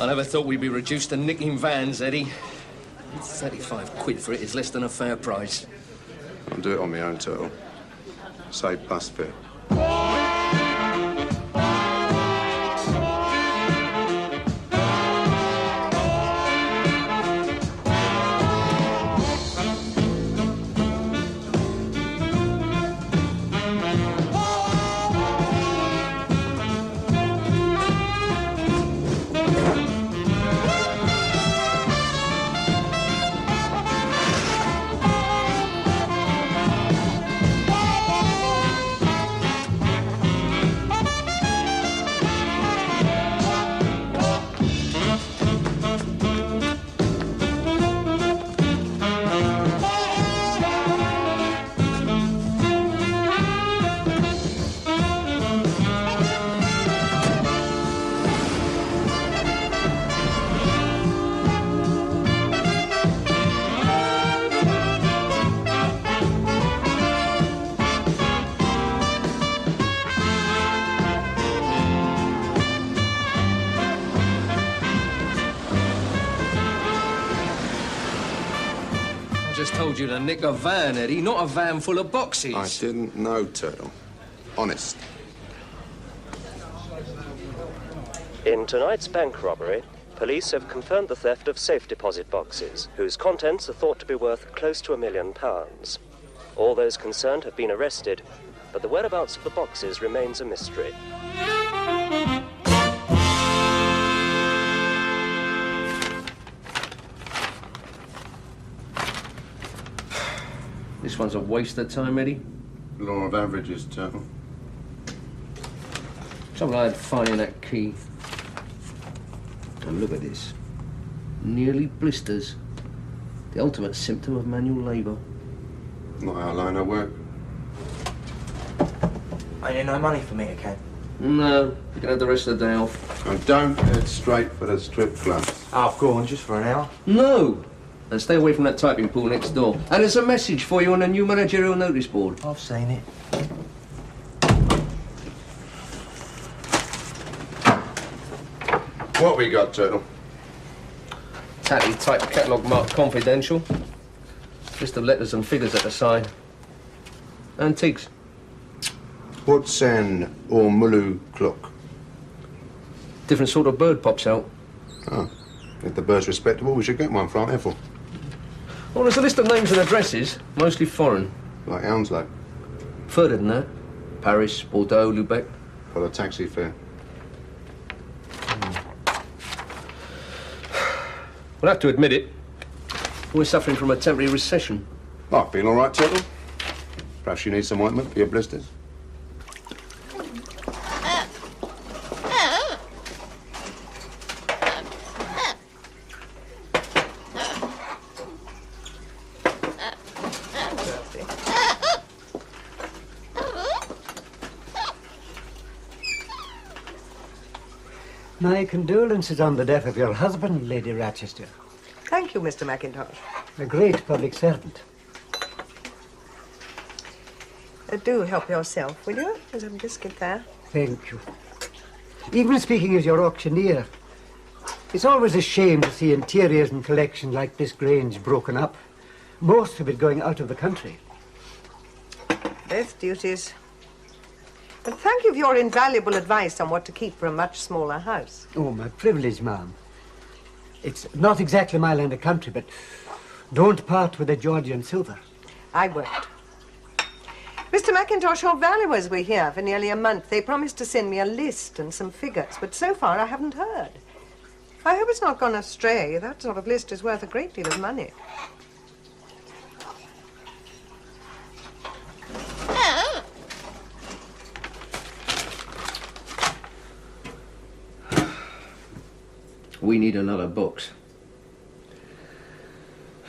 I never thought we'd be reduced to nicking vans, Eddie. 35 quid for it is less than a fair price. I'll do it on my own, Turtle. Save bus fare. Told you to nick a van, Eddie, not a van full of boxes. I didn't know, Turtle. Honest. In tonight's bank robbery, police have confirmed the theft of safe deposit boxes, whose contents are thought to be worth close to £1 million. All those concerned have been arrested, but the whereabouts of the boxes remains a mystery. This one's a waste of time, Eddie. Law of averages, Turtle. Trouble I had finding that key. And look at this. Nearly blisters. The ultimate symptom of manual labour. Not our line of work. Ain't you no money for me again? No, you can have the rest of the day off. And don't head straight for the strip clubs. Oh, go on, just for an hour. No! And stay away from that typing pool next door. And there's a message for you on the new managerial notice board. I've seen it. What we got, Turtle? Tatty type catalogue marked confidential. List of letters and figures at the side. Antiques. What's an Ormulu clock? Different sort of bird pops out. Oh. If the bird's respectable, we should get one for Aunt Ethel. Well, there's a list of names and addresses, mostly foreign. Like Hounslow. Further than that. Paris, Bordeaux, Lubeck. For the taxi fare. We'll have to admit it. We're suffering from a temporary recession. I feel all right, Turtle. Perhaps you need some ointment for your blisters. My condolences on the death of your husband, Lady Rochester. Thank you, Mr. McIntosh. A great public servant. Do help yourself, will you? There's a biscuit there. Thank you. Even speaking as your auctioneer, it's always a shame to see interiors and collections like this Grange broken up. Most of it going out of the country. Both duties. But thank you for your invaluable advice on what to keep for a much smaller house. Oh, my privilege, ma'am. It's not exactly my land of country, but don't part with the Georgian silver. I won't. Mr. McIntosh, your valuers were here for nearly a month. They promised to send me a list and some figures, but so far I haven't heard. I hope it's not gone astray. That sort of list is worth a great deal of money. We need another box.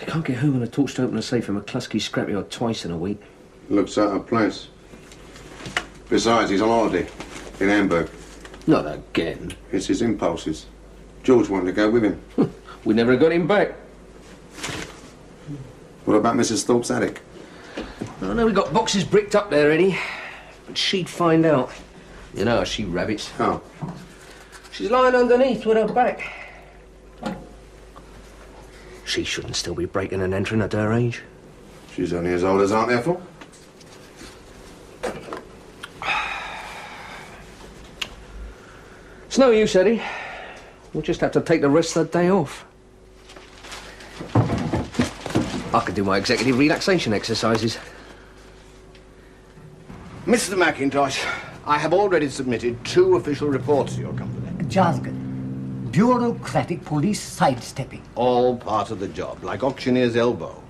I can't get home on a torch to open a safe from a Clusky scrapyard twice in a week. Looks out of place. Besides, he's on holiday in Hamburg. Not again. It's his impulses. George wanted to go with him. We never got him back. What about Mrs. Thorpe's attic? I know we got boxes bricked up there, Eddie. But she'd find out. You know how she rabbits. Oh. She's lying underneath with her back. She shouldn't still be breaking and entering at her age. She's only as old as Aunt Ethel. It's no use, Eddie. We'll just have to take the rest of the day off. I could do my executive relaxation exercises. Mr. McIntosh, I have already submitted 2 official reports to your company. Jargon. Bureaucratic police sidestepping. All part of the job, like auctioneer's elbow.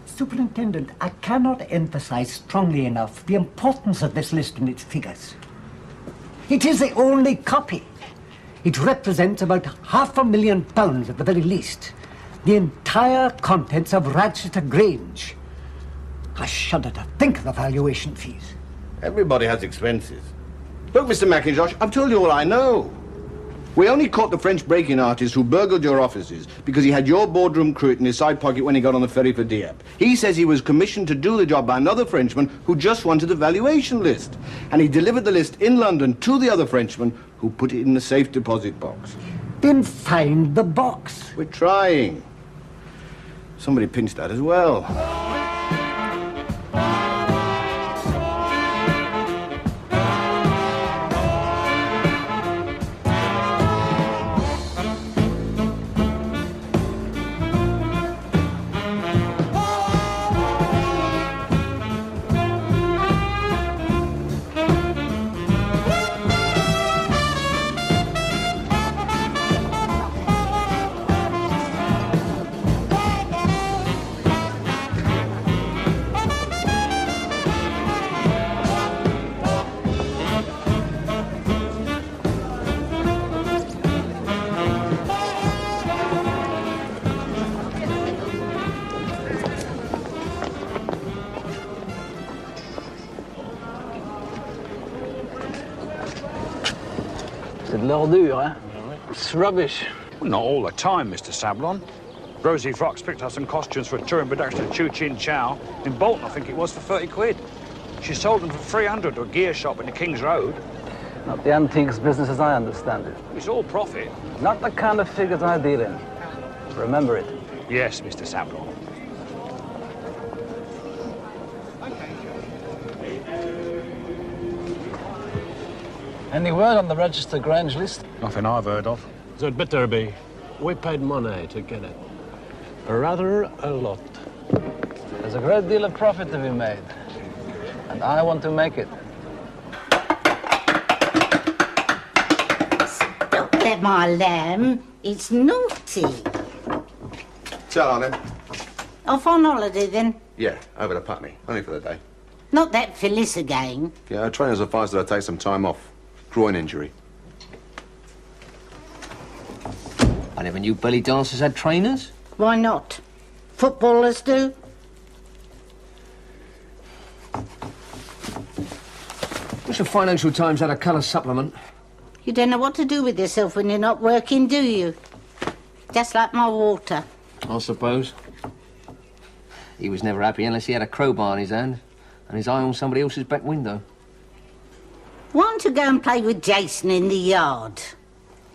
Superintendent, I cannot emphasize strongly enough the importance of this list and its figures. It is the only copy. It represents about £500,000 at the very least. The entire contents of Rochester Grange. I shudder to think of the valuation fees. Everybody has expenses. Look, Mr. McIntosh, I've told you all I know. We only caught the French break-in artist who burgled your offices because he had your boardroom cruet in his side pocket when he got on the ferry for Dieppe. He says he was commissioned to do the job by another Frenchman who just wanted a valuation list. And he delivered the list in London to the other Frenchman who put it in the safe deposit box. Then find the box. We're trying. Somebody pinched that as well. C'est de l'ordure, hein? It's rubbish. Well, not all the time, Mr. Sablon. Rosie Fox picked up some costumes for a touring production of Chu Chin Chow in Bolton, I think it was, for 30 quid. She sold them for 300 to a gear shop in the King's Road. Not the antiques business as I understand it. It's all profit. Not the kind of figures I deal in. Remember it. Yes, Mr. Sablon. Any word on the Rochester Grange list? Nothing I've heard of. There'd better be. We paid money to get it. Rather a lot. There's a great deal of profit to be made. And I want to make it. Stop that, my lamb. It's naughty. Tell on him. Off on holiday, then? Yeah, over to Putney. Only for the day. Not that Phyllis again. Yeah, our trainers advised that I take some time off. Groin injury. I never knew belly dancers had trainers. Why not? Footballers do. Wish the Financial Times had a colour supplement. You don't know what to do with yourself when you're not working, do you? Just like my water. I suppose. He was never happy unless he had a crowbar in his hand and his eye on somebody else's back window. Why don't you go and play with Jason in the yard?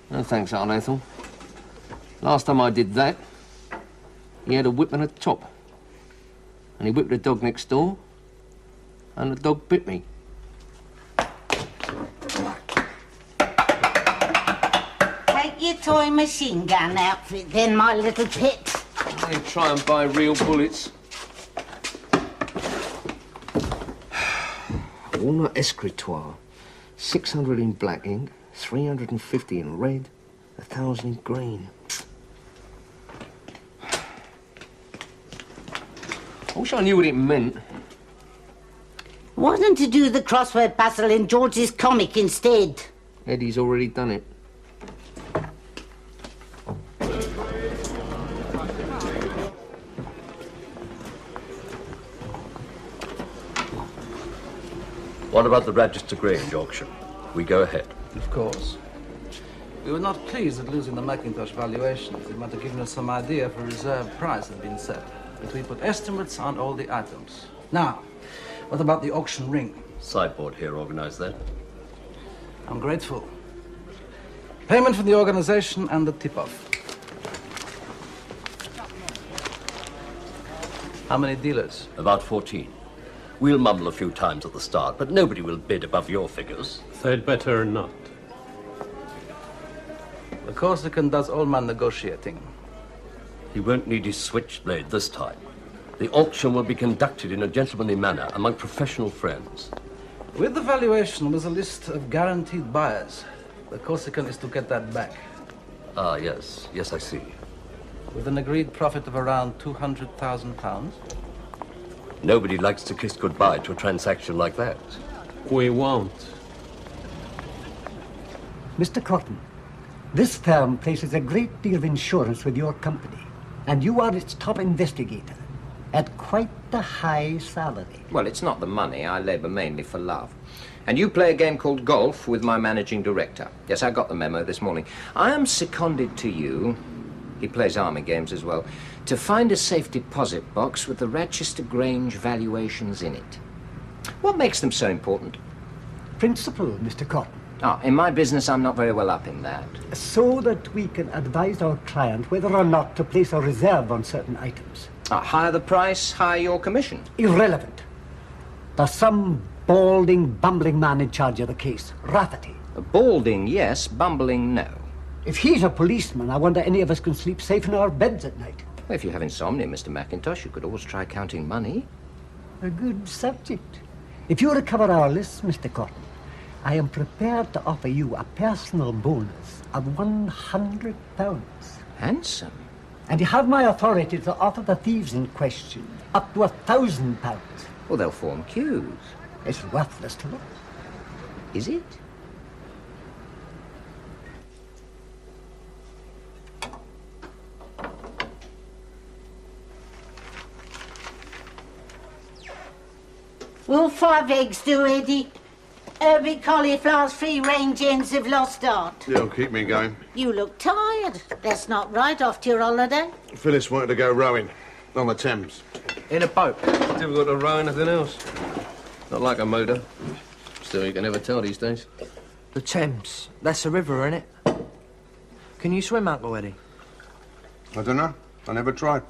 No thanks, Aunt Ethel. Last time I did that, he had a whip and a top. And he whipped the dog next door, and the dog bit me. Take your toy machine gun outfit then, my little pet. They try and buy real bullets. Walnut escritoire. 600 in black ink, 350 in red, 1,000 in green. I wish I knew what it meant. Why don't you do the crossword puzzle in George's comic instead? Eddie's already done it. What about the Rochester Grange auction? We go ahead. Of course. We were not pleased at losing the Macintosh valuations. It might have given us some idea if a reserve price had been set. But we put estimates on all the items. Now, what about the auction ring? Sideboard here organised that. I'm grateful. Payment for the organization and the tip-off. How many dealers? About 14. We'll mumble a few times at the start, but nobody will bid above your figures. They'd better not. The Corsican does all my negotiating. He won't need his switchblade this time. The auction will be conducted in a gentlemanly manner among professional friends. With the valuation was a list of guaranteed buyers. The Corsican is to get that back. Ah, yes. Yes, I see. With an agreed profit of around £200,000. Nobody likes to kiss goodbye to a transaction like that. We won't. Mr. Cotton, this firm places a great deal of insurance with your company, and you are its top investigator at quite a high salary. Well, it's not the money. I labour mainly for love. And you play a game called golf with my managing director. Yes, I got the memo this morning. I am seconded to you, he plays army games as well, to find a safe deposit box with the Rochester Grange valuations in it. What makes them so important? Principle, Mr. Cotton. Ah, in my business, I'm not very well up in that. So that we can advise our client whether or not to place a reserve on certain items. Ah, higher the price, higher your commission. Irrelevant. There's some balding, bumbling man in charge of the case. Rafferty. Balding, yes. Bumbling, no. If he's a policeman, I wonder any of us can sleep safe in our beds at night. Well, if you have insomnia, Mr. McIntosh, you could always try counting money. A good subject. If you recover our list, Mr. Cotton, I am prepared to offer you a personal bonus of £100. Handsome. And you have my authority to offer the thieves in question up to £1,000. Well, they'll form queues. It's worthless to look. Is it? Will 5 eggs do, Eddie? Herbie cauliflowers, free-range hens have lost art. It'll keep me going. You look tired. That's not right after your holiday. Phyllis wanted to go rowing on the Thames. In a boat. Difficult to row anything else. Not like a motor. Still, you can never tell these days. The Thames. That's a river, isn't it? Can you swim, Uncle Eddie? I don't know. I never tried.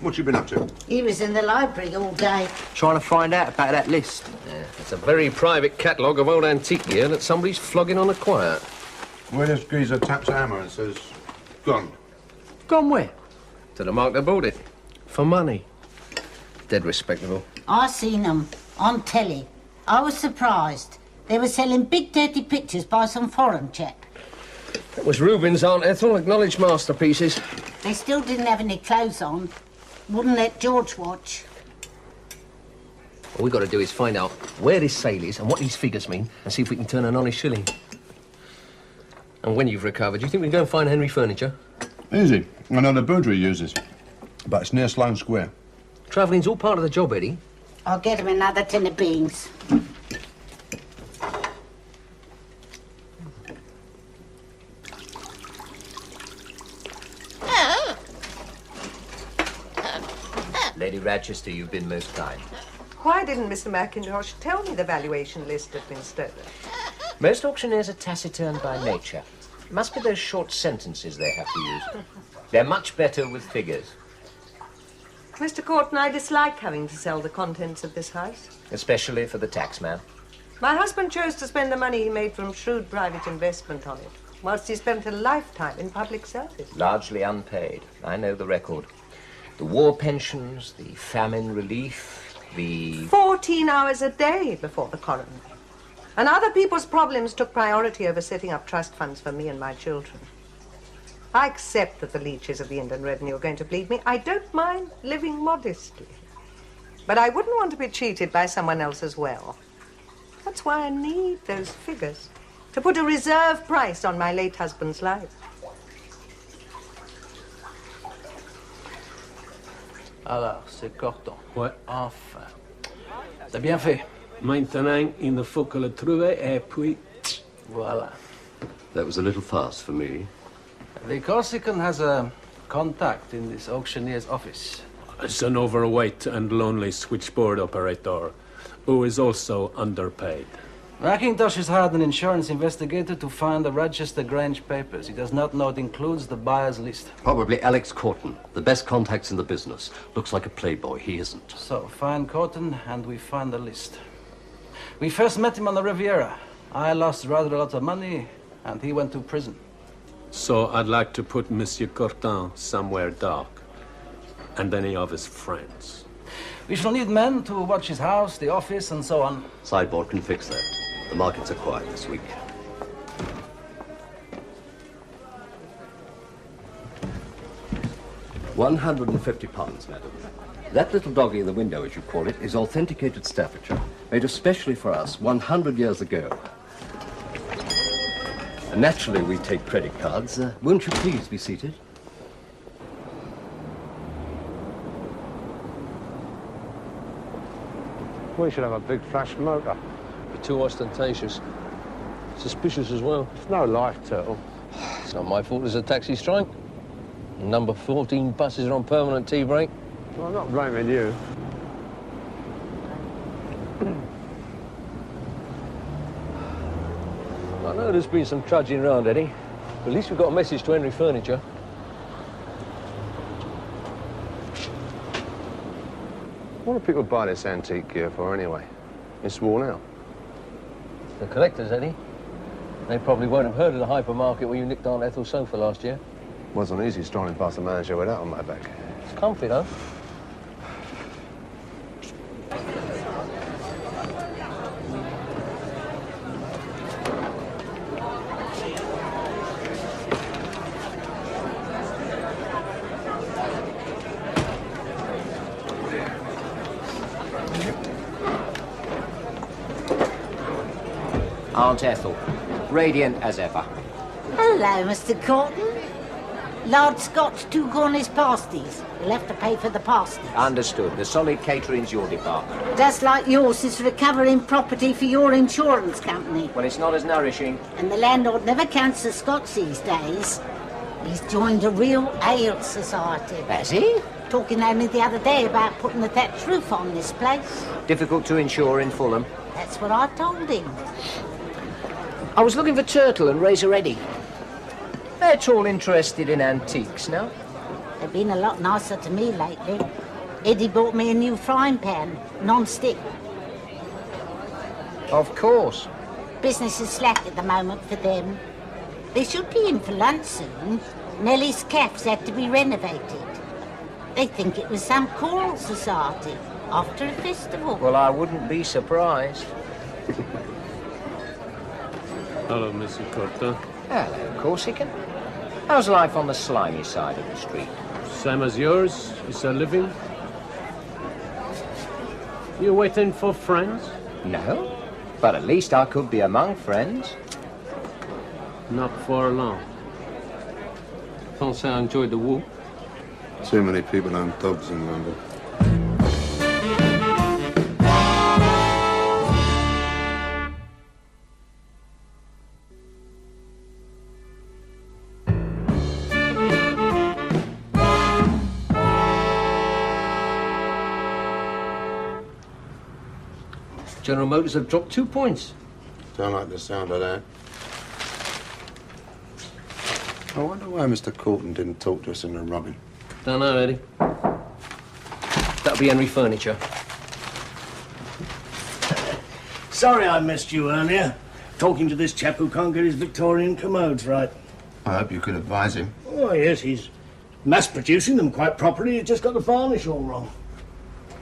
What you been up to? He was in the library all day. Trying to find out about that list. Yeah, it's a very private catalogue of old antique gear that somebody's flogging on the quiet. Where this geezer taps a hammer and says, gone. Gone where? To the mark they bought it. For money. Dead respectable. I seen them on telly. I was surprised. They were selling big dirty pictures by some foreign chap. That was Rubens' Aunt Ethel, acknowledged masterpieces. They still didn't have any clothes on. Wouldn't let George watch. All we've got to do is find out where this sale is and what these figures mean and see if we can turn an honest shilling. And when you've recovered, do you think we can go and find Henry Furniture? Easy. I know the bouderie uses. But it's near Sloane Square. Travelling's all part of the job, Eddie. I'll get him another tin of beans. Lady Rochester, you've been most kind. Why didn't Mr. McIntosh tell me the valuation list had been stolen? Most auctioneers are taciturn by nature. It must be those short sentences they have to use. They're much better with figures. Mr. Corton, I dislike having to sell the contents of this house. Especially for the taxman. My husband chose to spend the money he made from shrewd private investment on it, whilst he spent a lifetime in public service. Largely unpaid. I know the record. The war pensions, the famine relief, the... 14 hours a day before the coroner. And other people's problems took priority over setting up trust funds for me and my children. I accept that the leeches of the Inland Revenue are going to bleed me. I don't mind living modestly. But I wouldn't want to be cheated by someone else as well. That's why I need those figures, to put a reserve price on my late husband's life. Alors, c'est Corton. Ouais. Enfin. C'est bien fait. Maintenant, il ne faut que le trouver et puis... Voilà. That was a little fast for me. The Corsican has a contact in this auctioneer's office. It's an overweight and lonely switchboard operator who is also underpaid. Mackintosh has hired an insurance investigator to find the Rochester Grange papers. He does not know it includes the buyer's list. Probably Alex Corton, the best contacts in the business. Looks like a playboy. He isn't. So, find Corton and we find the list. We first met him on the Riviera. I lost rather a lot of money and he went to prison. So I'd like to put Monsieur Cortin somewhere dark. And any of his friends. We shall need men to watch his house, the office, and so on. Sideboard can fix that. The markets are quiet this week. £150, madam. That little doggy in the window, as you call it, is authenticated Staffordshire, made especially for us 100 years ago. And naturally, we take credit cards. Won't you please be seated? We should have a big flash motor. You're too ostentatious. Suspicious as well. It's no life turtle. It's not my fault there's a taxi strike. Number 14 buses are on permanent tea break. Well, I'm not blaming you. I know there's been some trudging round, Eddie. But at least we've got a message to Henry Furniture. What do people buy this antique gear for anyway? It's worn out. The collectors, Eddie. They probably won't have heard of the hypermarket where you nicked Aunt Ethel's sofa last year. Wasn't easy strolling past the manager with that on my back. It's comfy, though. Aunt Ethel, radiant as ever. Hello, Mr. Corton. Lord Scotch took on his pasties. You'll have to pay for the pasties. Understood. The solid catering's your department. Just like yours is recovering property for your insurance company. Well, it's not as nourishing. And the landlord never counts the Scots these days. He's joined a real ale society. Has he? Talking only the other day about putting a thatched roof on this place. Difficult to insure in Fulham. That's what I told him. I was looking for Turtle and Razor Eddie. They're at all interested in antiques now. They've been a lot nicer to me lately. Eddie bought me a new frying pan, non-stick. Of course. Business is slack at the moment for them. They should be in for lunch soon. Nellie's cafe's had to be renovated. They think it was some choral society after a festival. Well, I wouldn't be surprised. Hello, Mr. Cortin. Hello, Corsican. How's life on the slimy side of the street? Same as yours? Is a living? You waiting for friends? No, but at least I could be among friends. Not for long. Can't say I enjoyed the walk. Too many people own dogs in London. General Motors have dropped 2 points. Don't like the sound of that. I wonder why Mr. Corton didn't talk to us in the robin. Don't know, Eddie. That'll be Henry Furniture. Sorry I missed you earlier. Talking to this chap who can't get his Victorian commodes right. I hope you could advise him. Oh, yes, he's mass-producing them quite properly. He's just got the varnish all wrong.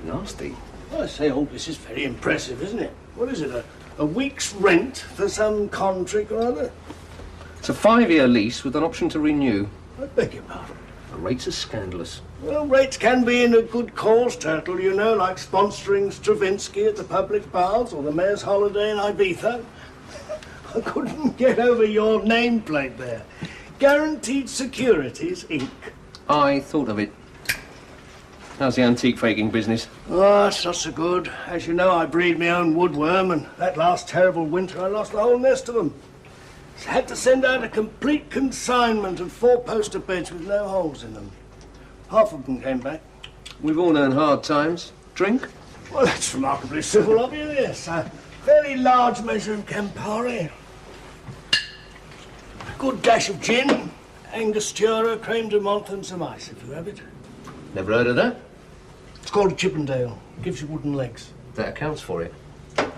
Nasty. I say, all this is very impressive, isn't it? What is it, a week's rent for some con trick or other? It's a 5-year lease with an option to renew. I beg your pardon. The rates are scandalous. Well, rates can be in a good cause, Turtle, you know, like sponsoring Stravinsky at the public baths or the mayor's holiday in Ibiza. I couldn't get over your nameplate there. Guaranteed Securities, Inc. I thought of it. How's the antique faking business? Oh, it's not so good. As you know, I breed my own woodworm, and that last terrible winter I lost the whole nest of them. So I had to send out a complete consignment of 4 poster beds with no holes in them. Half of them came back. We've all known hard times. Drink? Well, that's remarkably civil of you, yes. Very large measure of Campari. Good dash of gin. Angostura, creme de menthe and some ice, if you have it. Never heard of that. It's called a Chippendale. Gives you wooden legs. That accounts for it.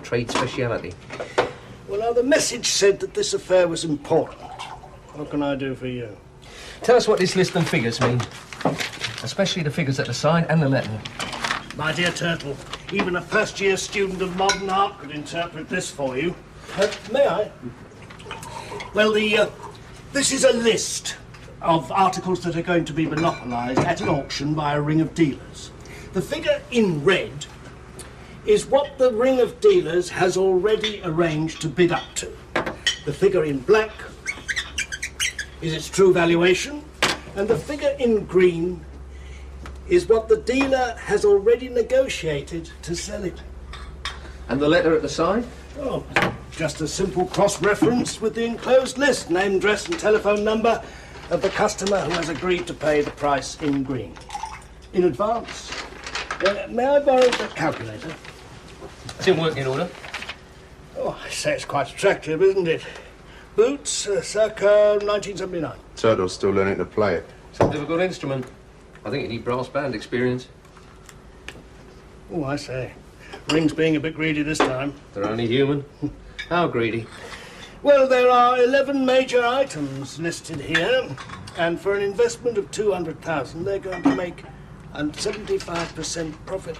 Trade speciality. Well, now, the message said that this affair was important. What can I do for you? Tell us what this list and figures mean. Especially the figures at the side and the letter. My dear Turtle, even a first-year student of modern art could interpret this for you. May I? Well, this is a list of articles that are going to be monopolised at an auction by a ring of dealers. The figure in red is what the ring of dealers has already arranged to bid up to. The figure in black is its true valuation, and the figure in green is what the dealer has already negotiated to sell it. And the letter at the side? Oh, just a simple cross-reference with the enclosed list, name, address and telephone number of the customer who has agreed to pay the price in green. In advance. May I borrow the calculator? It's in working order. Oh, I say it's quite attractive, isn't it? Boots, circa 1979. Turtle's still learning to play it. It's a difficult instrument. I think you need brass band experience. Oh, I say. Ring's being a bit greedy this time. They're only human. How greedy? Well, there are 11 major items listed here, and for an investment of 200,000, they're going to make a 75% profit.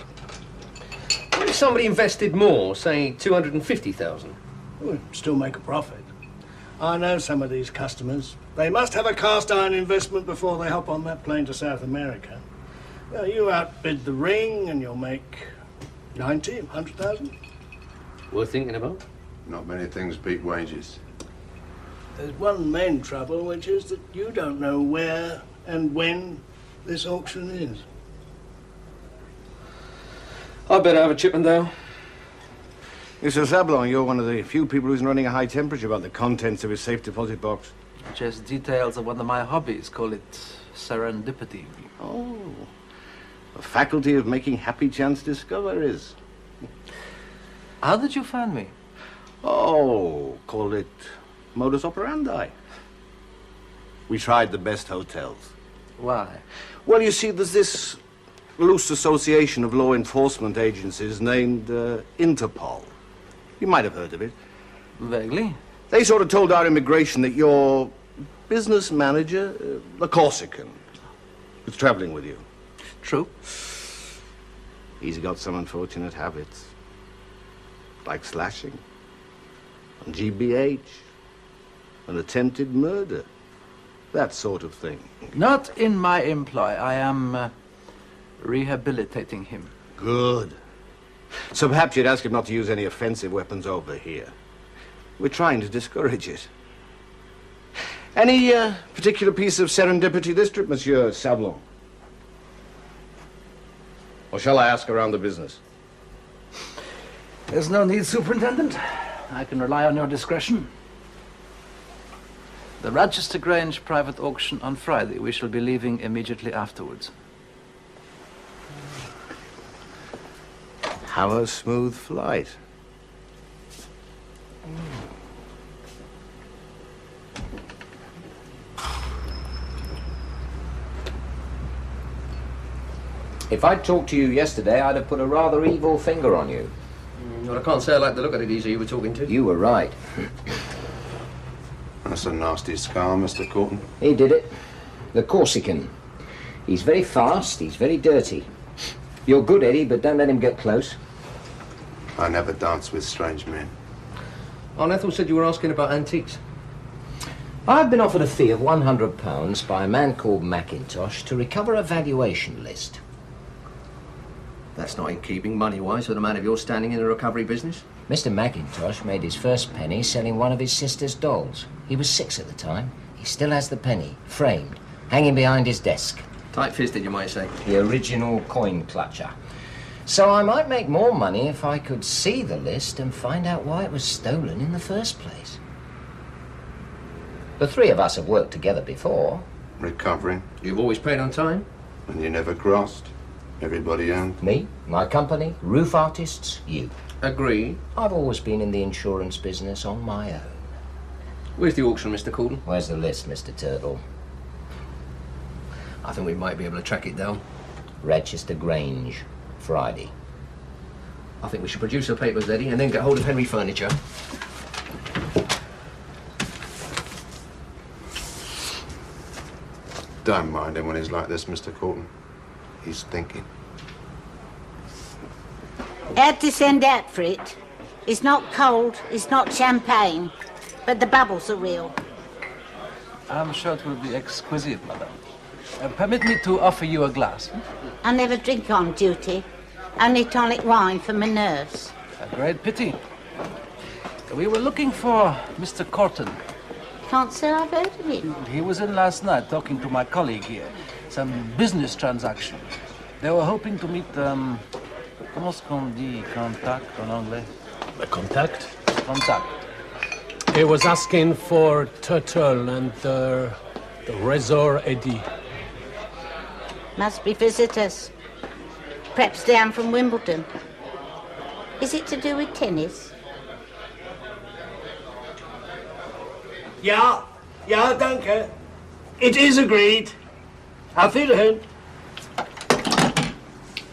What if somebody invested more, say 250,000? We'll still make a profit. I know some of these customers. They must have a cast iron investment before they hop on that plane to South America. Well, you outbid the ring and you'll make 90, 100,000. Worth thinking about. Not many things beat wages. There's one main trouble, which is that you don't know where and when this auction is. I better have a Chippendale. Mr. Sablon, you're one of the few people who's running a high temperature about the contents of his safe deposit box. Just details of one of my hobbies. Call it serendipity. Oh, a faculty of making happy chance discoveries. How did you find me? Oh, call it modus operandi. We tried the best hotels. Why? Well, you see, there's this loose association of law enforcement agencies named Interpol. You might have heard of it. Vaguely. They sort of told our immigration that your business manager, the Corsican, was traveling with you. True. He's got some unfortunate habits, like slashing, and GBH, and attempted murder, that sort of thing. Not in my employ. I am rehabilitating him. Good. So perhaps you'd ask him not to use any offensive weapons over here. We're trying to discourage it. Any particular piece of serendipity this trip, Monsieur Sablon? Or shall I ask around the business? There's no need, Superintendent. I can rely on your discretion. The Rochester Grange private auction on Friday. We shall be leaving immediately afterwards. Have a smooth flight. If I'd talked to you yesterday, I'd have put a rather evil finger on you. Well, I can't say I like the look of the geezer you were talking to. You were right. That's a nasty scar, Mr. Corton. He did it. The Corsican. He's very fast, he's very dirty. You're good, Eddie, but don't let him get close. I never dance with strange men. Aunt Ethel said you were asking about antiques. I've been offered a fee of £100 by a man called Mackintosh to recover a valuation list. That's not in keeping money-wise with a man of your standing in the recovery business. Mr. Mackintosh made his first penny selling one of his sister's dolls. He was 6 at the time. He still has the penny, framed, hanging behind his desk. Tight-fisted, you might say. The original coin clutcher. So I might make more money if I could see the list and find out why it was stolen in the first place. The three of us have worked together before. Recovering. You've always paid on time? And you never crossed. Everybody owned. Me, my company, roof artists, you. Agree. I've always been in the insurance business on my own. Where's the auction, Mr. Coulton? Where's the list, Mr. Turtle? I think we might be able to track it down. Rochester Grange, Friday. I think we should produce the papers, Eddie, and then get hold of Henry Furniture. Don't mind him when he's like this, Mr. Coulton. He's thinking. Had to send out for it. It's not cold, it's not champagne, but the bubbles are real. I'm sure it will be exquisite, madame. Permit me to offer you a glass. I never drink on duty. Only tonic wine for my nerves. A great pity. We were looking for Mr. Corton. Can't say I've heard of him. He was in last night talking to my colleague here. Some business transaction. They were hoping to meet, comment est-ce qu'on dit contact en anglais? The contact? Contact. He was asking for Turtle and the Razor Eddie. Must be visitors. Perhaps down from Wimbledon. Is it to do with tennis? Ja, danke. It is agreed. Auf Wiederhören.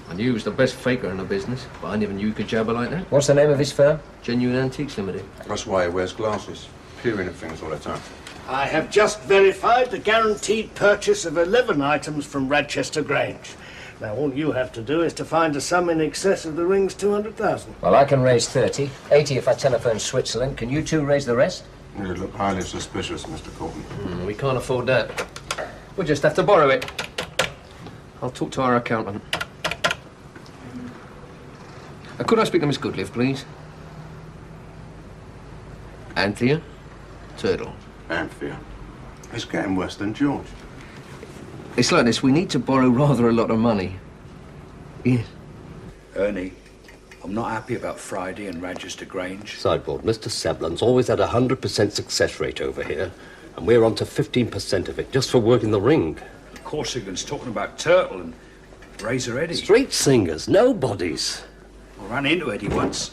I knew he was the best faker in the business, but I never knew he could jabber like that. What's the name of his firm? Genuine Antiques Limited. That's why he wears glasses, peering at things all the time. I have just verified the guaranteed purchase of 11 items from Rochester Grange. Now, all you have to do is to find a sum in excess of the ring's 200,000. Well, I can raise 30. 80 if I telephone Switzerland. Can you two raise the rest? You look highly suspicious, Mr. Coulton. We can't afford that. We'll just have to borrow it. I'll talk to our accountant. Could I speak to Miss Goodliff, please? Anthea? Turtle. Anthea. It's getting worse than George. It's like this. We need to borrow rather a lot of money. Yes. Ernie, I'm not happy about Friday and Rochester Grange. Sideboard, Mr. Sablin's always had a 100% success rate over here, and we're on to 15% of it, just for working the ring. Corsican's talking about Turtle and Razor Eddie. Street singers, nobodies. I ran into Eddie once.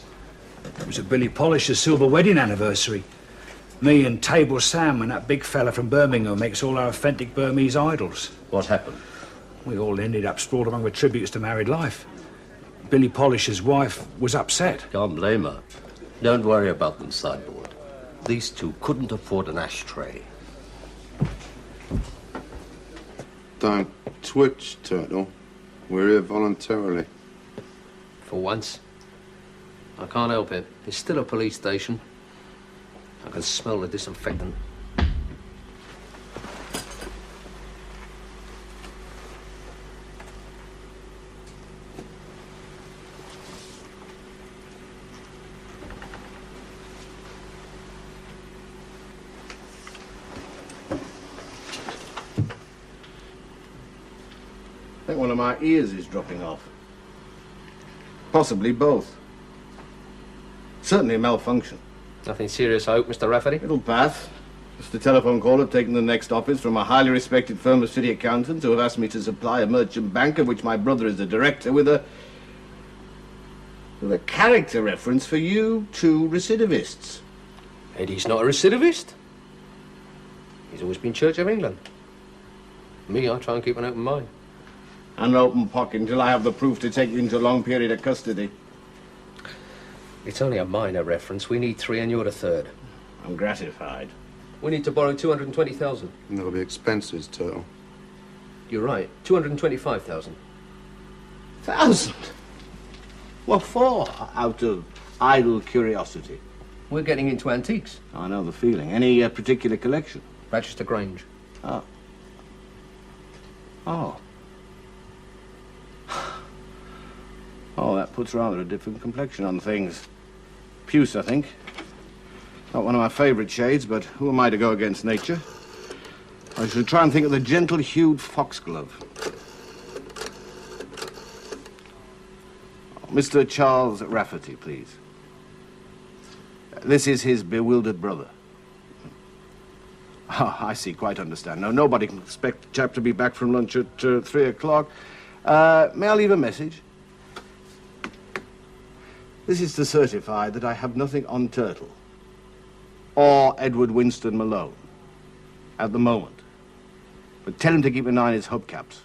It was at Billy Polish's silver wedding anniversary. Me and Table Sam and that big fella from Birmingham who makes all our authentic Burmese idols. What happened? We all ended up sprawled among the tributes to married life. Billy Polish's wife was upset. Can't blame her. Don't worry about them, Sideboard. These two couldn't afford an ashtray. Don't twitch, Turtle. We're here voluntarily. For once. I can't help it. It's still a police station. I can smell the disinfectant. I think one of my ears is dropping off. Possibly both. Certainly a malfunction. Nothing serious, I hope, Mr. Rafferty? Little path. Just a telephone call I've taken the next office from a highly respected firm of city accountants who have asked me to supply a merchant bank of which my brother is the director with a character reference for you two recidivists. Eddie's not a recidivist. He's always been Church of England. Me, I try and keep an open mind. An open pocket until I have the proof to take you into a long period of custody. It's only a minor reference. We need 3 and you're the third. I'm gratified. We need to borrow 220,000. And there'll be expenses, Turtle. You're right. 225,000. 1,000? What for? Out of idle curiosity. We're getting into antiques. I know the feeling. Any particular collection? Rochester Grange. Oh. Oh. Oh, that puts rather a different complexion on things. Puce, I think. Not one of my favourite shades, but who am I to go against nature? I should try and think of the gentle-hued foxglove. Mr. Charles Rafferty, please. This is his bewildered brother. Oh, I see, quite understand. No, nobody can expect the chap to be back from lunch at 3 o'clock. May I leave a message? This is to certify that I have nothing on Turtle or Edward Winston Malone at the moment. But tell him to keep an eye on his hubcaps.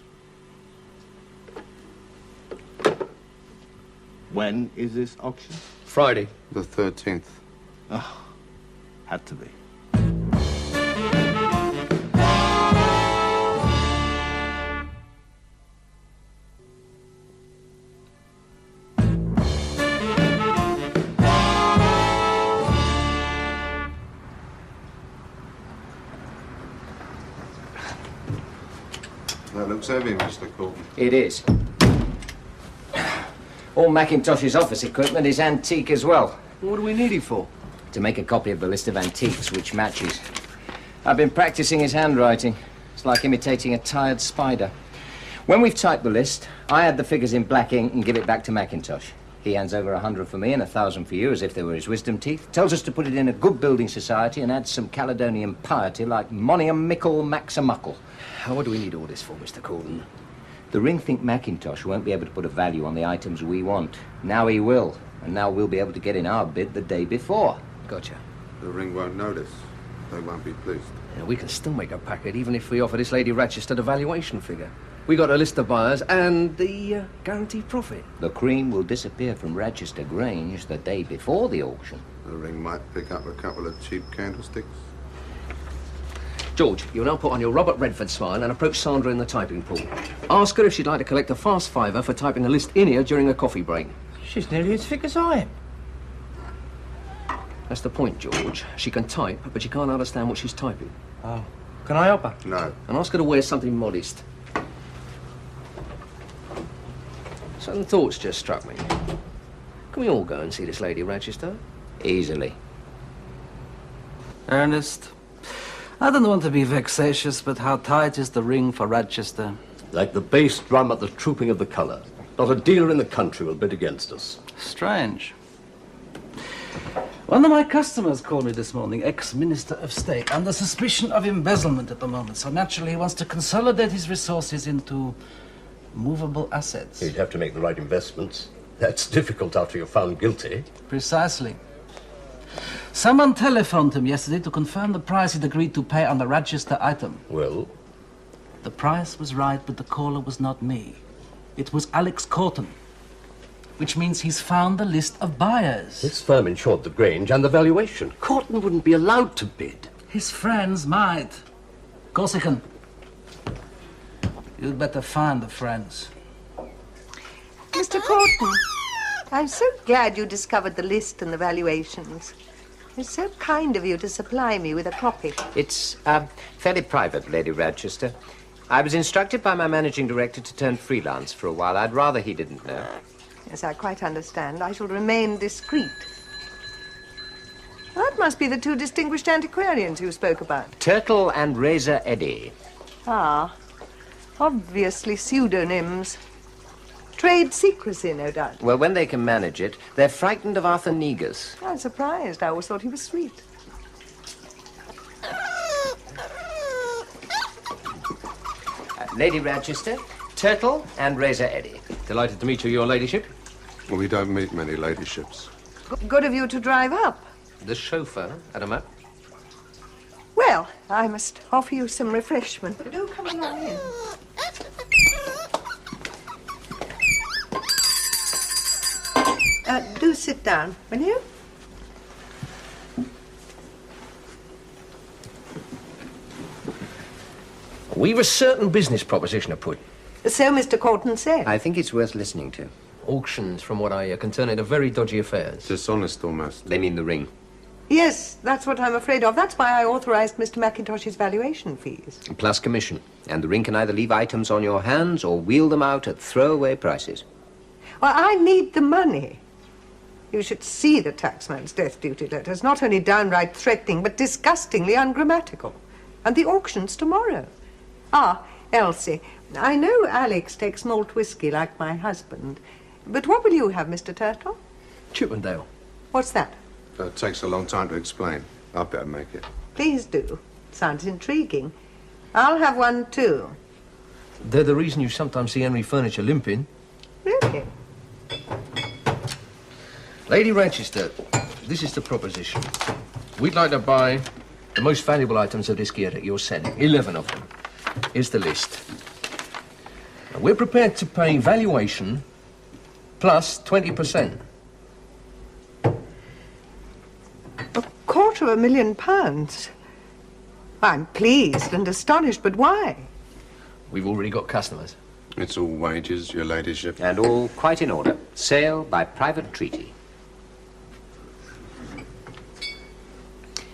When is this auction? Friday. The 13th. Oh, had to be. That looks heavy, Mr. Courtney. It is. All Macintosh's office equipment is antique as well. What do we need it for? To make a copy of the list of antiques which matches. I've been practicing his handwriting. It's like imitating a tired spider. When we've typed the list, I add the figures in black ink and give it back to Macintosh. He hands over 100 for me and 1,000 for you, as if they were his wisdom teeth. Tells us to put it in a good building society and adds some Caledonian piety like Monium Mickle Maxamuckle. What do we need all this for, Mr. Coulton? The ring think Macintosh won't be able to put a value on the items we want. Now he will. And now we'll be able to get in our bid the day before. Gotcha. The ring won't notice. They won't be pleased. Yeah, we can still make a packet, even if we offer this lady Rochester the valuation figure. We got a list of buyers and the guaranteed profit. The cream will disappear from Rochester Grange the day before the auction. The ring might pick up a couple of cheap candlesticks. George, you'll now put on your Robert Redford smile and approach Sandra in the typing pool. Ask her if she'd like to collect a fast fiver for typing a list in here during a coffee break. She's nearly as thick as I am. That's the point, George. She can type, but she can't understand what she's typing. Oh. Can I help her? No. And ask her to wear something modest. Certain thoughts just struck me. Can we all go and see this lady Rochester? Easily. Ernest, I don't want to be vexatious, but how tight is the ring for Rochester? Like the bass drum at the trooping of the colour. Not a dealer in the country will bid against us. Strange. One of my customers called me this morning, ex-Minister of State, under suspicion of embezzlement at the moment. So naturally he wants to consolidate his resources into movable assets. You'd have to make the right investments. That's difficult after you're found guilty. Precisely. Someone telephoned him yesterday to confirm the price he'd agreed to pay on the Rochester item. Well? The price was right, but the caller was not me. It was Alex Corton. Which means he's found the list of buyers. His firm insured the Grange and the valuation. Corton wouldn't be allowed to bid. His friends might. Corsican, you'd better find the friends. Mr. Corton, I'm so glad you discovered the list and the valuations. It's so kind of you to supply me with a copy. It's fairly private, Lady Rochester. I was instructed by my managing director to turn freelance for a while. I'd rather he didn't know. Yes, I quite understand. I shall remain discreet. That must be the two distinguished antiquarians you spoke about. Turtle and Razor Eddy. Ah, obviously pseudonyms. Trade secrecy, no doubt. Well, when they can manage it, they're frightened of Arthur Negus. I'm surprised. I always thought he was sweet. Lady Rochester, Turtle and Razor Eddy. Delighted to meet you, Your Ladyship. Well, we don't meet many ladyships. Good of you to drive up. The chauffeur had a map. Well, I must offer you some refreshment. Do come along in. Do sit down, will you? We've a certain business proposition to put. So Mr. Corton said. I think it's worth listening to. Auctions, from what I can turn into very dodgy affairs. Dishonest almost. They mean the ring. Yes, that's what I'm afraid of. That's why I authorized Mr. Macintosh's valuation fees. Plus commission. And the ring can either leave items on your hands or wheel them out at throwaway prices. Well, I need the money. You should see the taxman's death duty letters. Not only downright threatening, but disgustingly ungrammatical. And the auction's tomorrow. Ah, Elsie, I know Alex takes malt whiskey like my husband. But what will you have, Mr. Turtle? Chippendale. What's that? It takes a long time to explain. I'd better make it. Please do. Sounds intriguing. I'll have one, too. They're the reason you sometimes see Henry Furniture limping. Really? Lady Rochester, this is the proposition. We'd like to buy the most valuable items of this gear that you're selling. 11 of them. Here's the list. Now, we're prepared to pay valuation plus 20%. £250,000. I'm pleased and astonished, but why? We've already got customers. It's all wages, your ladyship. And all quite in order. Sale by private treaty.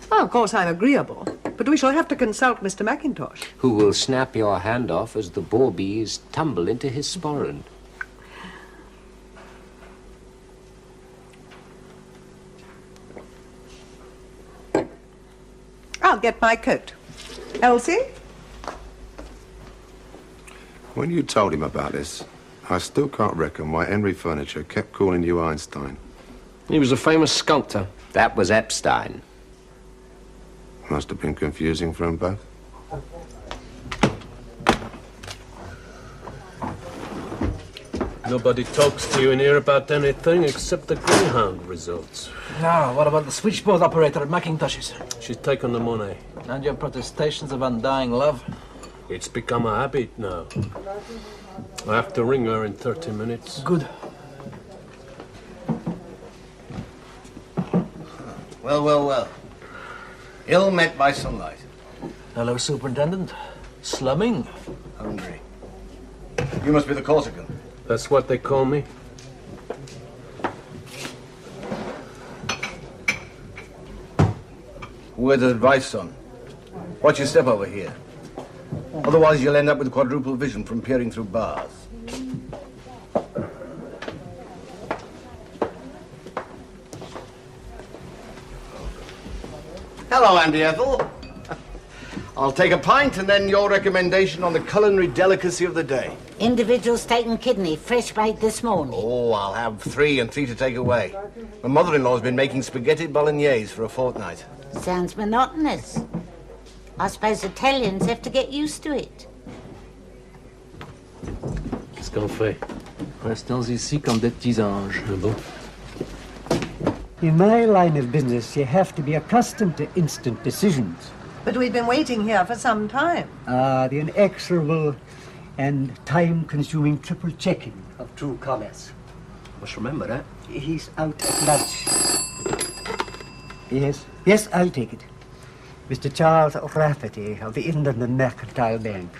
Well, of course, I'm agreeable, but we shall have to consult Mr. Mackintosh. Who will snap your hand off as the bawbees tumble into his sporran. I'll get my coat. Elsie? When you told him about this, I still can't reckon why Henry Furniture kept calling you Einstein. He was a famous sculptor. That was Epstein. Must have been confusing for them both. Nobody talks to you in here about anything except the Greyhound results. Now, what about the switchboard operator at Mackintosh's? She's taken the money. And your protestations of undying love? It's become a habit now. I have to ring her in 30 minutes. Good. Well, well, well. Ill met by sunlight. Hello, Superintendent. Slumming? Hungry. You must be the Corsican. That's what they call me. Word of advice, son. Watch your step over here. Otherwise, you'll end up with quadruple vision from peering through bars. Hello, Andy Ethel. I'll take a pint and then your recommendation on the culinary delicacy of the day. Individual steak and kidney, fresh made this morning. Oh, I'll have 3 and 3 to take away. My mother-in-law's been making spaghetti bolognese for a fortnight. Sounds monotonous. I suppose Italians have to get used to it. Qu'est-ce qu'on fait? Restons ici comme des petits anges. Ah bon? In my line of business, you have to be accustomed to instant decisions. But we've been waiting here for some time. The inexorable and time-consuming triple checking of true commerce. Must remember that. He's out at lunch. Yes, I'll take it. Mr. Charles Rafferty of the Inland and Mercantile Bank.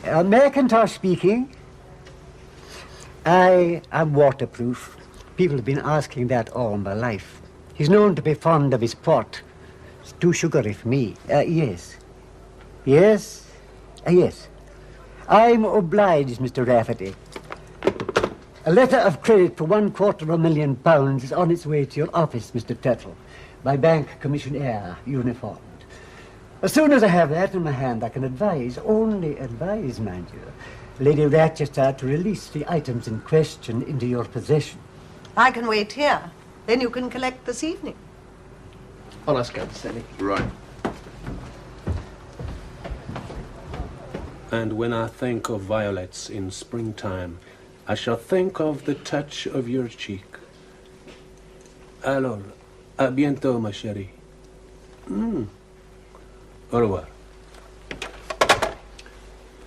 Mackintosh speaking. I am waterproof. People have been asking that all my life. He's known to be fond of his port. It's too sugary for me. Yes. Yes. Yes. I'm obliged, Mr. Rafferty. A letter of credit for £250,000 is on its way to your office, Mr. Tuttle, by bank commissionaire, uniformed. As soon as I have that in my hand, I can advise, only advise, mind you, Lady Rochester to release the items in question into your possession. I can wait here. Then you can collect this evening. On us go, Sally. Right. And when I think of violets in springtime, I shall think of the touch of your cheek. Alors, à bientôt, ma chérie. Au revoir.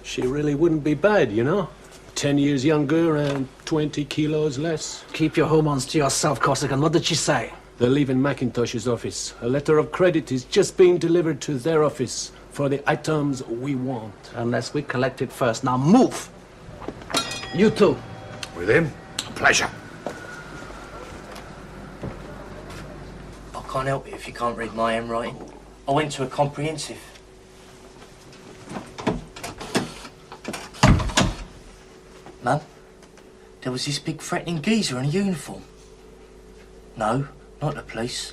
She really wouldn't be bad, you know. 10 years younger and 20 kilos less. Keep your hormones to yourself, Corsican. What did she say? They're leaving Mackintosh's office. A letter of credit is just being delivered to their office for the items we want. Unless we collect it first. Now move! You too. With him? Pleasure. I can't help it if you can't read my handwriting. I went to a comprehensive. Mum, there was this big threatening geezer in a uniform. No, not the police.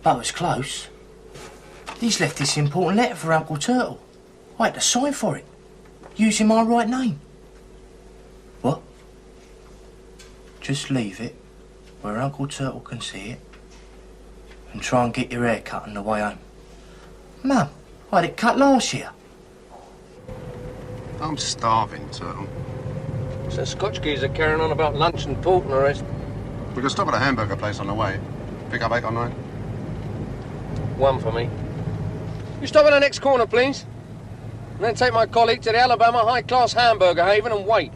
But it was close. He's left this important letter for Uncle Turtle. I had to sign for it, using my right name. What? Just leave it where Uncle Turtle can see it and try and get your hair cut on the way home. Mum, I had it cut last year. I'm starving, Turtle. So Scotch geezer carrying on about lunch and port and the rest. We could stop at a hamburger place on the way. Pick up 8 or 9. One for me. You stop at the next corner, please. And then take my colleague to the Alabama high-class hamburger haven and wait.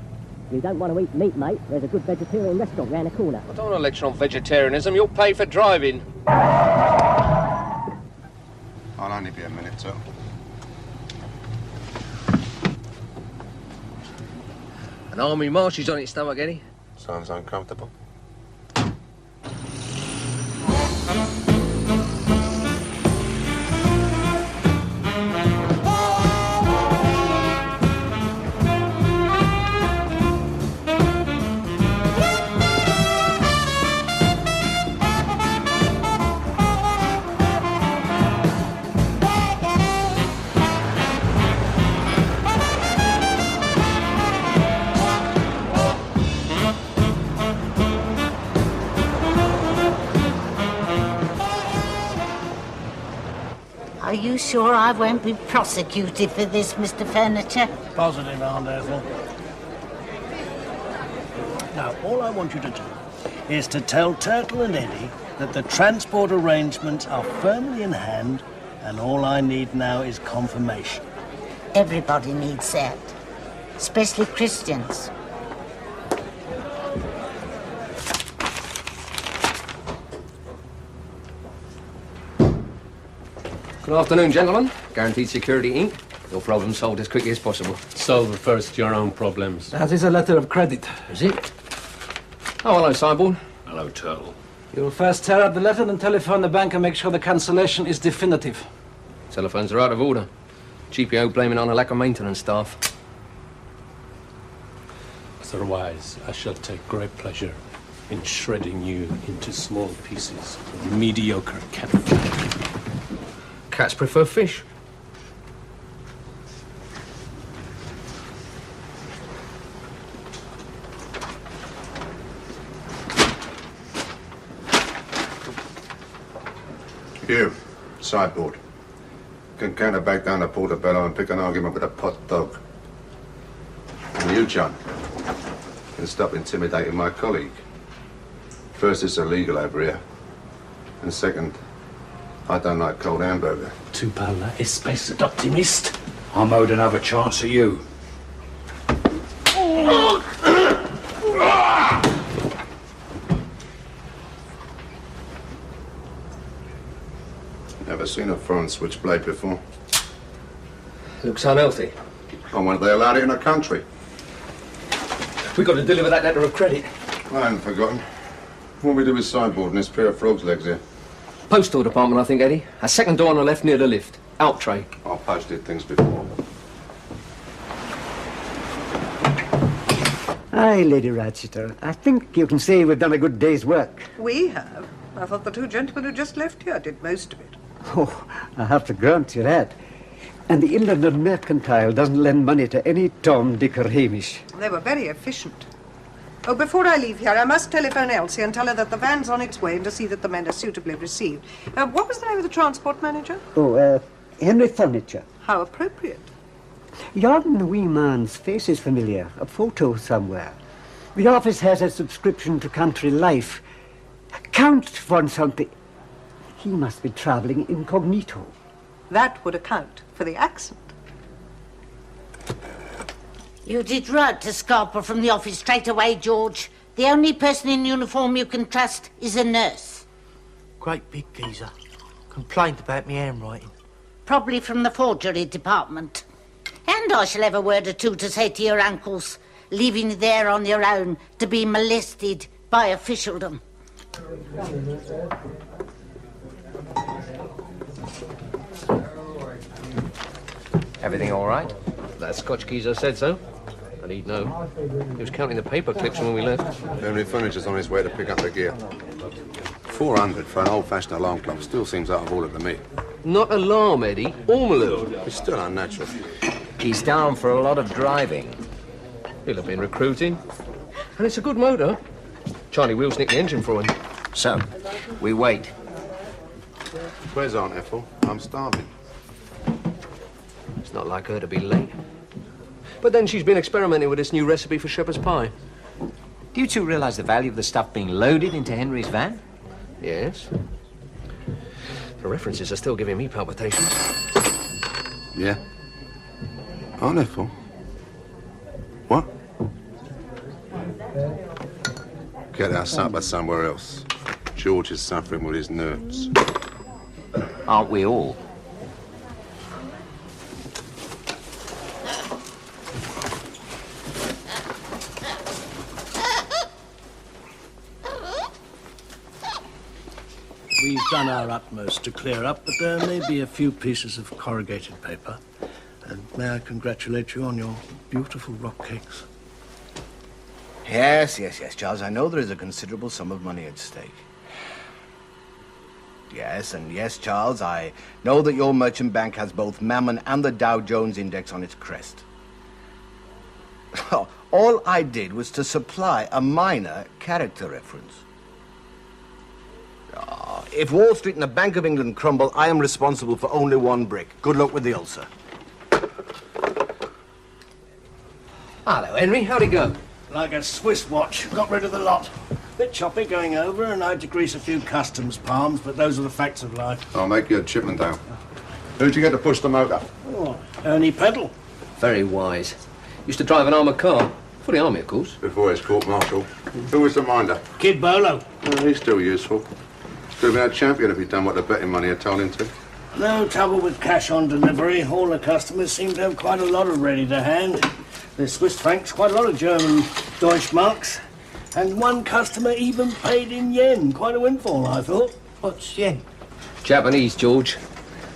You don't want to eat meat, mate. There's a good vegetarian restaurant round the corner. I don't want to lecture on vegetarianism. You'll pay for driving. I'll only be a minute, sir. An army march is on its stomach, Eddie. Sounds uncomfortable. Are you sure I won't be prosecuted for this, Mr. Furniture? Positive, Aunt Ethel. Now, all I want you to do is to tell Turtle and Eddie that the transport arrangements are firmly in hand, and all I need now is confirmation. Everybody needs that, especially Christians. Good afternoon, gentlemen. Guaranteed Security, Inc. Your problem solved as quickly as possible. Solve first your own problems. That is a letter of credit. Is it? Oh, hello, Cyborg. Hello, Turtle. You'll first tear up the letter and telephone the bank and make sure the cancellation is definitive. Telephones are out of order. GPO blaming on a lack of maintenance staff. Otherwise, I shall take great pleasure in shredding you into small pieces of mediocre catfish. Cats prefer fish. You, sideboard, can canter back down to Portobello and pick an argument with a pot dog. And you, John, can stop intimidating my colleague. First, it's illegal over here. And second, I don't like cold hamburger. Tu parles espèce d'optimiste. I'm owed another chance at you. Never seen a foreign switchblade before. Looks unhealthy. And when they allowed it in the country? We've got to deliver that letter of credit. I haven't forgotten. What we do with sideboard and this pair of frog's legs here? Postal department, I think, Eddie. A second door on the left near the lift. Out tray. I've posted things before. Aye, Lady Rochester. I think you can say we've done a good day's work. We have. I thought the two gentlemen who just left here did most of it. Oh, I have to grant you that. And the Inland and Mercantile doesn't lend money to any Tom, Dick, or Hamish. They were very efficient. Oh, before I leave here, I must telephone Elsie and tell her that the van's on its way and to see that the men are suitably received. What was the name of the transport manager? Oh, Henry Furniture. How appropriate. Yon wee man's face is familiar. A photo somewhere. The office has a subscription to Country Life. Count von something. He must be travelling incognito. That would account for the accent. You did right to scalpel from the office straight away, George. The only person in uniform you can trust is a nurse. Great big geezer. Complained about me handwriting. Probably from the forgery department. And I shall have a word or two to say to your uncles, leaving you there on your own to be molested by officialdom. Everything all right? That Scotch geezer said so. And he'd know. He was counting the paper clips when we left. Henry Furniture's on his way to pick up the gear. 400 for an old-fashioned alarm clock still seems out of order to me. Not alarm, Eddie. Ormolu. It's still unnatural. He's down for a lot of driving. He'll have been recruiting. And it's a good motor. Charlie Wheels nicked the engine for him. So, we wait. Where's Aunt Ethel? I'm starving. It's not like her to be late. But then she's been experimenting with this new recipe for shepherd's pie. Do you two realise the value of the stuff being loaded into Henry's van? Yes. The references are still giving me palpitations. Yeah. Aren't they full? What? Get our supper somewhere else. George is suffering with his nerves. Aren't we all? We've done our utmost to clear up, but there may be a few pieces of corrugated paper. And may I congratulate you on your beautiful rock cakes? Yes, Charles. I know there is a considerable sum of money at stake. Yes, and yes, Charles, I know that your merchant bank has both Mammon and the Dow Jones Index on its crest. All I did was to supply a minor character reference. If Wall Street and the Bank of England crumble, I am responsible for only one brick. Good luck with the ulcer. Hello, Henry. How'd it go? Like a Swiss watch. Got rid of the lot. Bit choppy going over, and I had to grease a few customs palms, but those are the facts of life. I'll make you a Chippendale. Who'd you get to push the motor? Oh, Ernie Peddle. Very wise. Used to drive an armoured car. For the army, of course. Before his court-martial. Who was the minder? Kid Bolo. Oh, he's still useful. Could have been a champion if he'd done what the betting money had told him to. No trouble with cash on delivery. All the customers seem to have quite a lot of ready to hand. There's Swiss francs, quite a lot of German Deutschmarks. And one customer even paid in yen. Quite a windfall, I thought. What's yen? Japanese, George.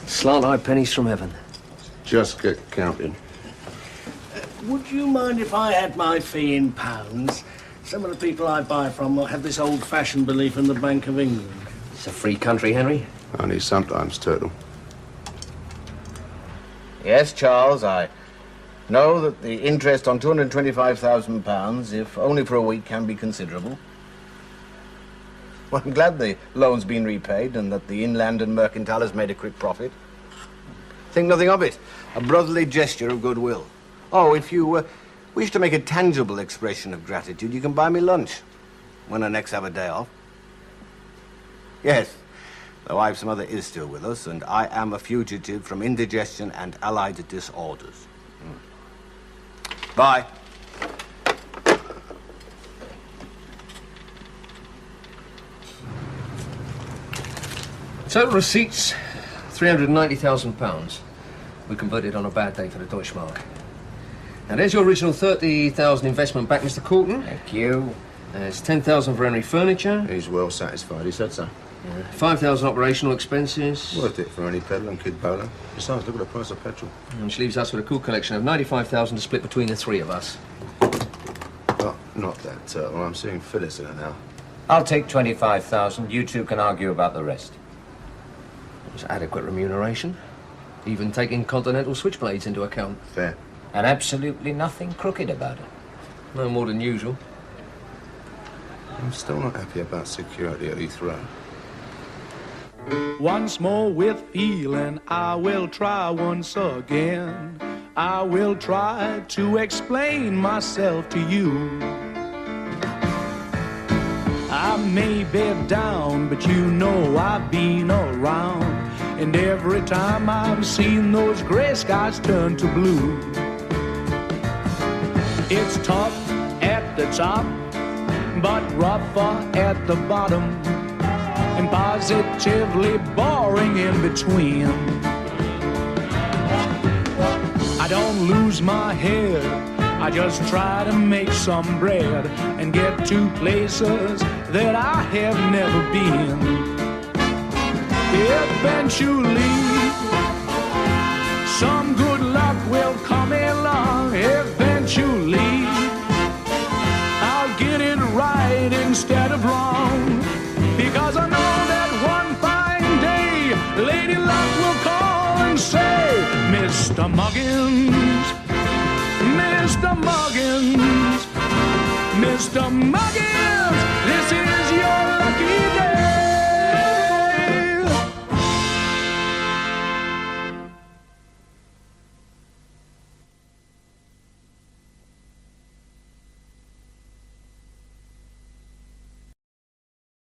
Slant-eyed pennies from heaven. Just get counting. Would you mind if I had my fee in pounds? Some of the people I buy from have this old-fashioned belief in the Bank of England. It's a free country, Henry. Only sometimes, Turtle. Yes, Charles, I know that the interest on £225,000, if only for a week, can be considerable. Well, I'm glad the loan's been repaid and that the Inland and Mercantile has made a quick profit. Think nothing of it. A brotherly gesture of goodwill. Oh, if you wish to make a tangible expression of gratitude, you can buy me lunch when I next have a day off. Yes, the wife's mother is still with us, and I am a fugitive from indigestion and allied disorders. Bye. Total receipts, £390,000. We converted on a bad day for the Deutschmark. Now, there's your original 30,000 investment back, Mr. Coulton. Thank you. There's 10,000 for Henry Furniture. He's well satisfied, he said so. 5,000 operational expenses. Worth it for any peddler and Kid Bowler. Besides, look at the price of petrol. Which leaves us with a cool collection of 95,000 to split between the three of us. Oh, not that Turtle. I'm seeing Phyllis in it now. I'll take 25,000. You two can argue about the rest. It was adequate remuneration. Even taking Continental switchblades into account. Fair. And absolutely nothing crooked about it. No more than usual. I'm still not happy about security at Heathrow. Once more with feeling, I will try once again. I will try to explain myself to you. I may be down, but you know I've been around. And every time I've seen those gray skies turn to blue. It's tough at the top, but rougher at the bottom, and positively boring in between. I don't lose my head, I just try to make some bread and get to places that I have never been. Eventually, some good luck will come along. Eventually, I'll get it right instead of wrong, because I know that one fine day Lady Luck will call and say, Mr. Muggins, Mr. Muggins, Mr. Muggins.